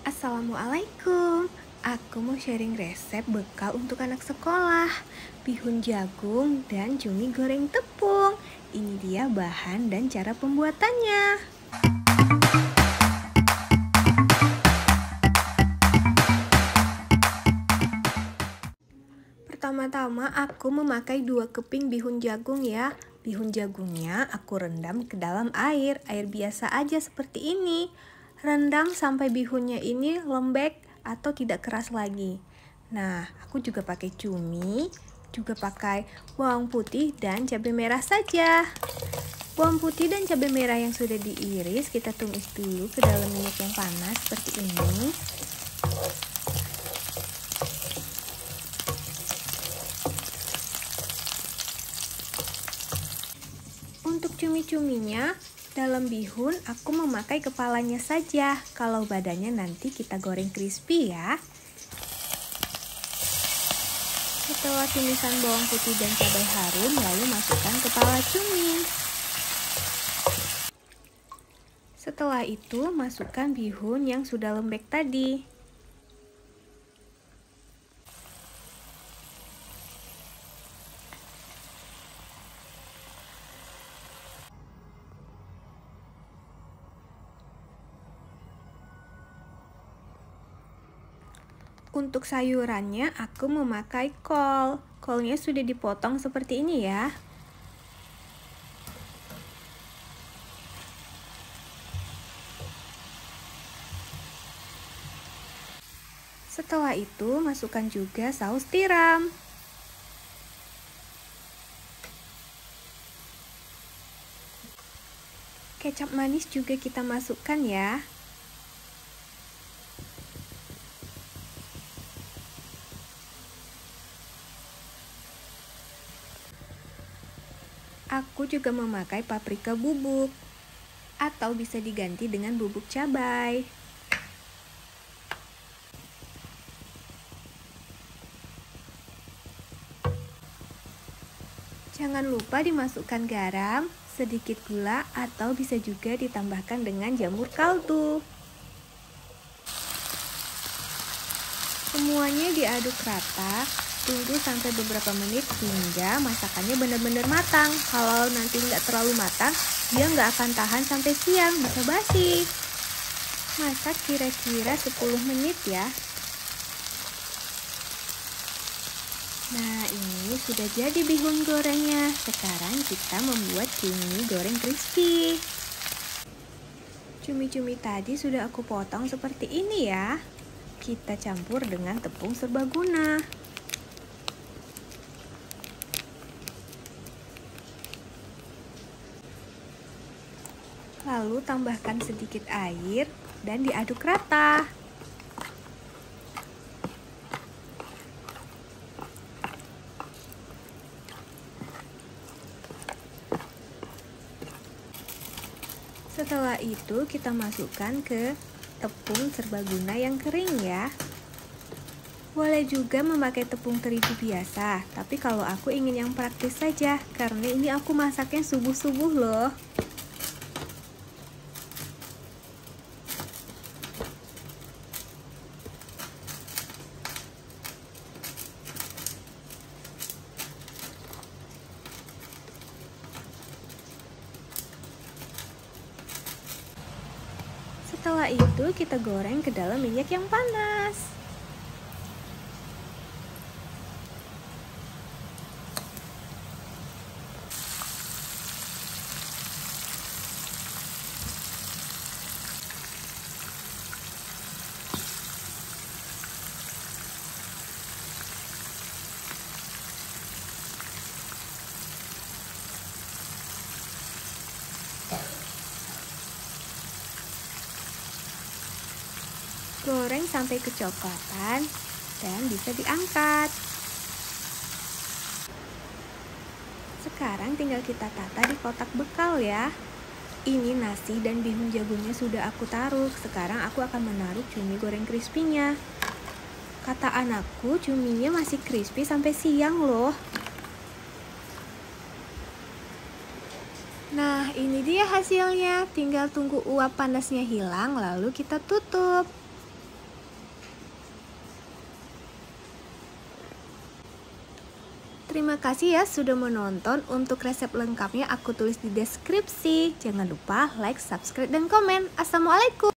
Assalamualaikum. Aku mau sharing resep bekal untuk anak sekolah. Bihun jagung dan cumi goreng tepung. Ini dia bahan dan cara pembuatannya. Pertama-tama aku memakai 2 keping bihun jagung ya. Bihun jagungnya aku rendam ke dalam air biasa aja seperti ini. Rendam sampai bihunnya ini lembek atau tidak keras lagi. Nah, aku juga pakai cumi, juga pakai bawang putih dan cabai merah saja. Bawang putih dan cabai merah yang sudah diiris kita tumis dulu ke dalam minyak yang panas seperti ini. Untuk cumi-cuminya, dalam bihun aku memakai kepalanya saja. Kalau badannya nanti kita goreng crispy ya. Setelah tumisan bawang putih dan cabai harum, lalu masukkan kepala cumi. Setelah itu, masukkan bihun yang sudah lembek tadi. Untuk sayurannya aku memakai kol. Kolnya sudah dipotong seperti ini ya. Setelah itu masukkan juga saus tiram. Kecap manis juga kita masukkan ya. Aku juga memakai paprika bubuk, atau bisa diganti dengan bubuk cabai. Jangan lupa dimasukkan garam, sedikit gula, atau bisa juga ditambahkan dengan jamur kaldu. Semuanya diaduk rata. Tunggu sampai beberapa menit hingga masakannya benar-benar matang. Kalau nanti nggak terlalu matang, dia nggak akan tahan sampai siang, bisa basi. Masak kira-kira 10 menit ya. Nah, ini sudah jadi bihun gorengnya. Sekarang kita membuat cumi goreng crispy. Cumi-cumi tadi sudah aku potong seperti ini ya. Kita campur dengan tepung serbaguna. Lalu tambahkan sedikit air dan diaduk rata. Setelah itu kita masukkan ke tepung serbaguna yang kering ya. Boleh juga memakai tepung terigu biasa, tapi kalau aku ingin yang praktis saja, karena ini aku masaknya subuh-subuh loh. Setelah itu kita goreng ke dalam minyak yang panas. Goreng sampai kecoklatan dan bisa diangkat. Sekarang tinggal kita tata di kotak bekal ya. Ini nasi dan bihun jagungnya sudah aku taruh. Sekarang aku akan menaruh cumi goreng crispy-nya. Kata anakku, cuminya masih crispy sampai siang loh. Nah, ini dia hasilnya. Tinggal tunggu uap panasnya hilang, lalu kita tutup. Terima kasih ya sudah menonton. Untuk resep lengkapnya aku tulis di deskripsi. Jangan lupa like, subscribe, dan komen. Assalamualaikum.